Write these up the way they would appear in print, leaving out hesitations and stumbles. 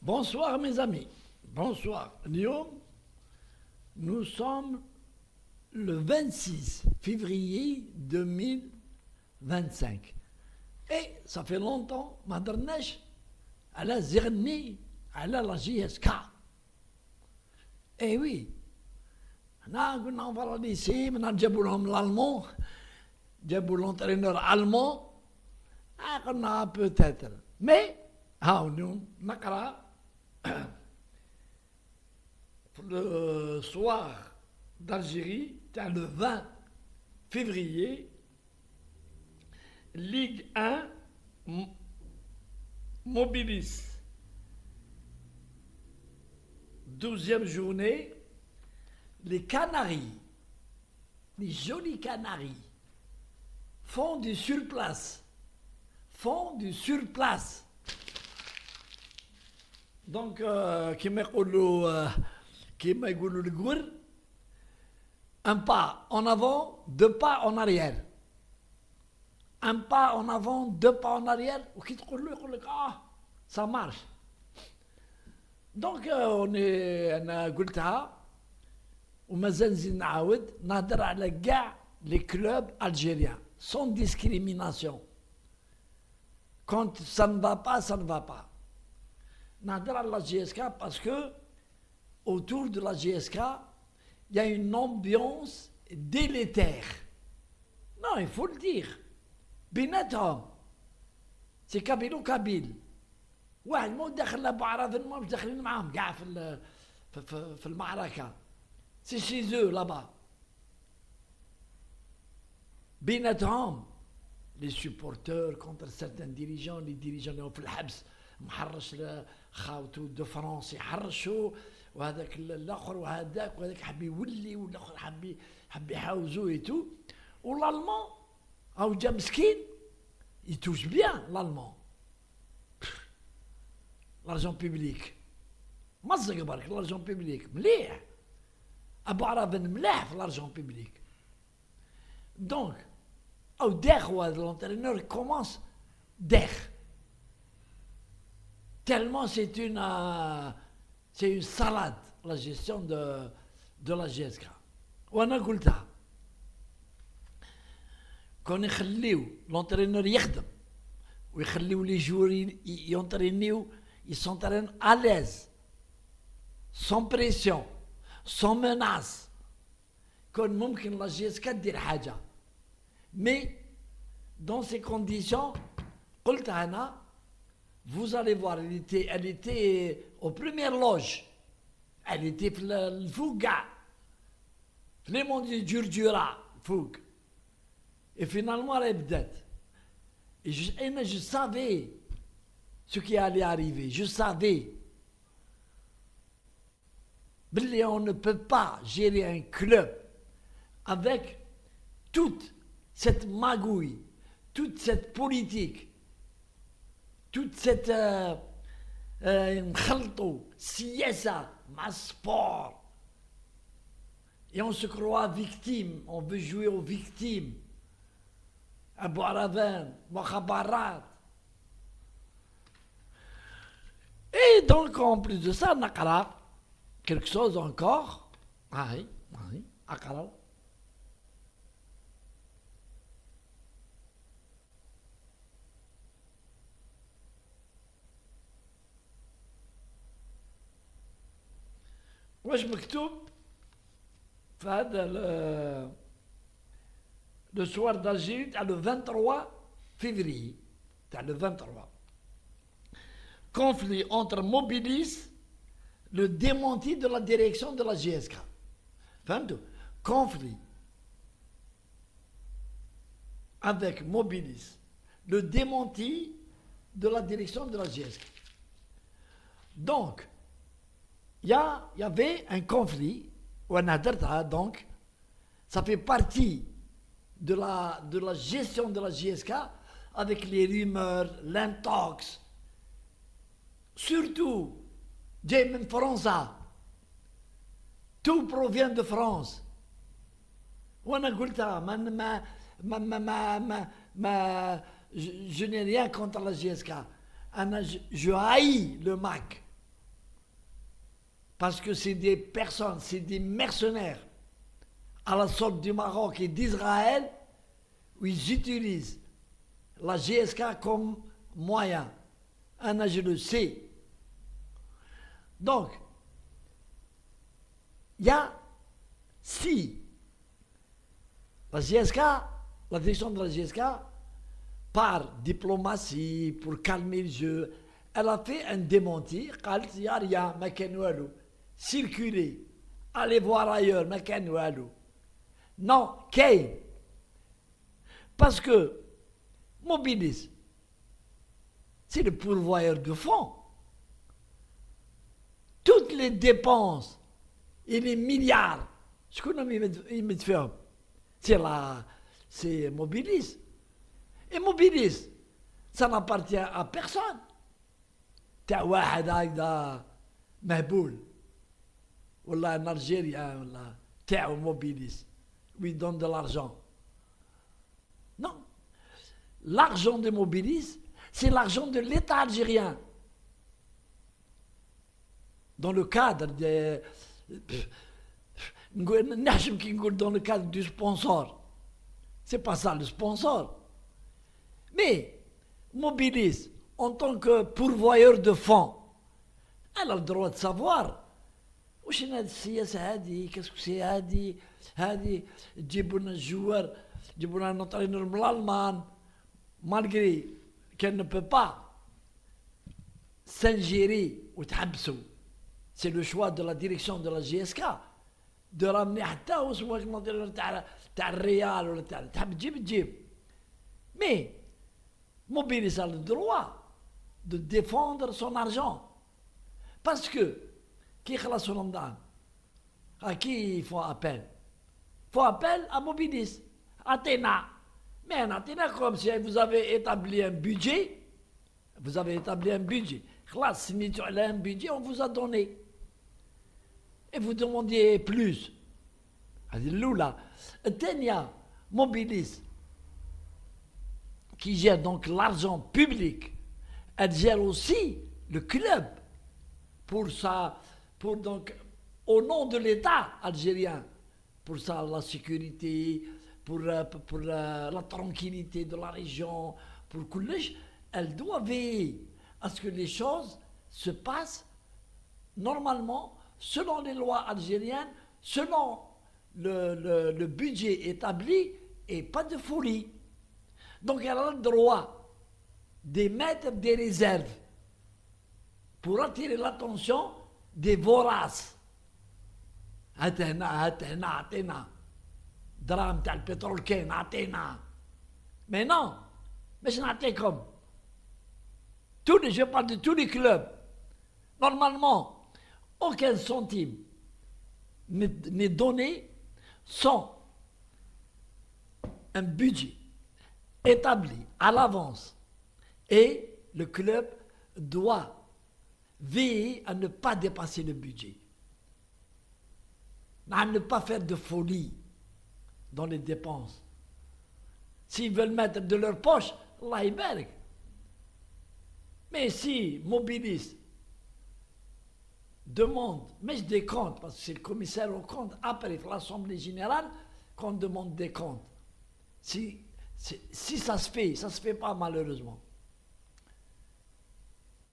Bonsoir mes amis, bonsoir. Lyon, nous sommes le 26 février 2025. Et ça fait longtemps, ما درناش على زغني على لا جي اس كا. Eh oui, حنا قلنا on va la laisser, maintenant جابوا لهم l'allemand, جابوا l'entraîneur allemand, قلنا peut-être. Mais, nous نقرأ le soir d'Algérie, le 20 février, Ligue 1, Mobilis. 12e journée, les Canaries, les jolis Canaries, font du surplace. Donc, كما يقولوا الجور, un pas en avant, deux pas en arrière. Un pas en avant, deux pas en arrière, وكي تقول له يقول لك ça marche. Donc أنا قلتها ومازال نزيد نعاود نهضر على كاع les clubs algériens sans discrimination. Quand ça ne va pas, ça ne va pas. نهضر على la GSK parce que autour de la GSK, il y a une ambiance délétère. Non, il faut le dire. بيناتهم سي كابيل وكابيل. واحد مو داخل ابو عرفان مش داخلين معاهم كاع في المعركه. سي شيزو لابا. بيناتهم les supporters contre certains dirigeants, les dirigeants اللي في الحبس محرش خاوتو دو فرانس يحرشوا وهذاك الاخر وهذاك حب يولي والاخر حب يحاوزوه ايتو. والالمان او جا مسكين يتوش بيان الالمان لارجون بيبليك مزق برك لارجون بيبليك مليح. ابو عرفان ملاح في لارجون بيبليك. دونك او داخ هذا لونترينور كومونس داخ tellement c'est une salade la gestion de la GSK. وانا قلتها كون يخليو لونترينور يخدم ويخليو لي جوري يونترينيو يسونترين à l'aise sans pression sans menace كون ممكن لا GSK دير حاجه. mais dans ces conditions قلت انا vous allez voir, elle était aux premières loges. Elle était le Fouga. Les mondes du Djurdjura, Foug. Et finalement, elle est بدات. Et je savais ce qui allait arriver. Je savais. Mais on ne peut pas gérer un club avec toute cette magouille, toute cette politique. Toute cette مخلطو سياسة مع sport. Et on se croit victime, on veut jouer aux victimes. Abou Arafan, Mokhabarat. Et donc en plus de ça, نقرأ quelque chose encore. Oui, أقرأ. واش مكتوب في هذا le soir d'Algérie تاع le 23 février تاع le 23. Conflit entre Mobilis, le démenti de la direction de la GSK. فهمتوا؟ conflit avec Mobilis, le démenti de la direction de la GSK. Donc il y avait un conflit, donc ça fait partie de la gestion de la GSK avec les rumeurs, l'intox, surtout James France. Tout provient de France. Je n'ai rien contre la GSK. Je haïs le MAC. Parce que c'est des personnes, c'est des mercenaires à la sorte du Maroc et d'Israël où ils utilisent la GSK comme moyen. Anna, je le sais. Donc, il y a si la GSK, la direction de la GSK, par diplomatie, pour calmer le jeu, elle a fait un démenti, il n'y a rien, circuler, allez voir ailleurs, non, Kane, parce que Mobilis, c'est le pourvoyeur de fonds. Toutes les dépenses et les milliards, ce qu'on a mis, c'est Mobilis. Et Mobilis, ça n'appartient à personne. تاع واحد هكذا مهبول ولا un Algérien ولا تاعو Mobilis lui donne de l'argent. Non. L'argent de Mobilis, c'est l'argent de l'État algérien. Dans le cadre de... dans le cadre du sponsor. C'est pas ça le sponsor. Mais Mobilis, en tant que pourvoyeur de fonds, elle a le droit de savoir. واش هاد السياسه هادي كاسكو سي هادي تجيبوا لنا الجوار تجيبوا لنا نوطرينور من الالمان malgré qu'elle ne peut pas s'ingérer وتحبسوا. C'est le choix de la direction de la GSK de ramener حتى هو النوطرينور تاع الريال ولا تاع تحب تجيب. Mais Mobilis a le droit de défendre son argent. Parce que, qui خلص رمضان à qui il faut appel? Il faut appel à Mobilis, Athéna. Mais un Athéna, comme si vous avez établi un budget, خلاص سميتوا على un budget, on vous a donné. Et vous demandiez plus. هذه الأولى. الثانية Mobilis, qui gère donc l'argent public, elle gère aussi le club pour donc, au nom de l'État algérien, pour ça, la sécurité, pour la tranquillité de la région, pour Koulish, elle doit veiller à ce que les choses se passent normalement, selon les lois algériennes, selon le budget établi, et pas de folie. Donc elle a le droit d'émettre des réserves pour attirer l'attention des voraces. عطينا درهم تاع البترول كاين عطينا. Mais non, باش نعطيكم. Je parle de tous les clubs. Normalement, aucun centime n'est donné sans un budget établi à l'avance. Et le club doit veiller à ne pas dépasser le budget. À ne pas faire de folie dans les dépenses. S'ils veulent mettre de leur poche, Allah يبارك. Mais si Mobilis demande, mais des comptes, parce que c'est le commissaire aux comptes, après l'Assemblée Générale, qu'on demande des comptes. Si ça se fait pas malheureusement.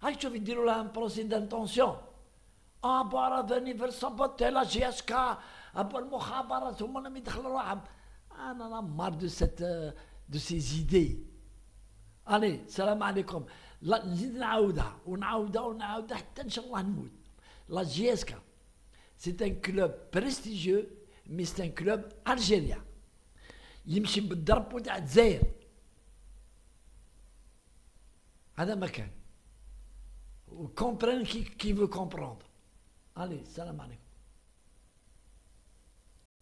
Je vais dire là un procès d'intention. Ah, bah, venir vers saboter la GSK, après le Mokhabarat, tout le monde a mis Ah, non, non, marre de ces idées. Allez, salam alaikum. La GSK, c'est un club prestigieux, mais c'est un club algérien. يمشي بالدرب تاع الجزائر. هذا مكان. Comprendre qui veut comprendre. Allez, salam alaikum.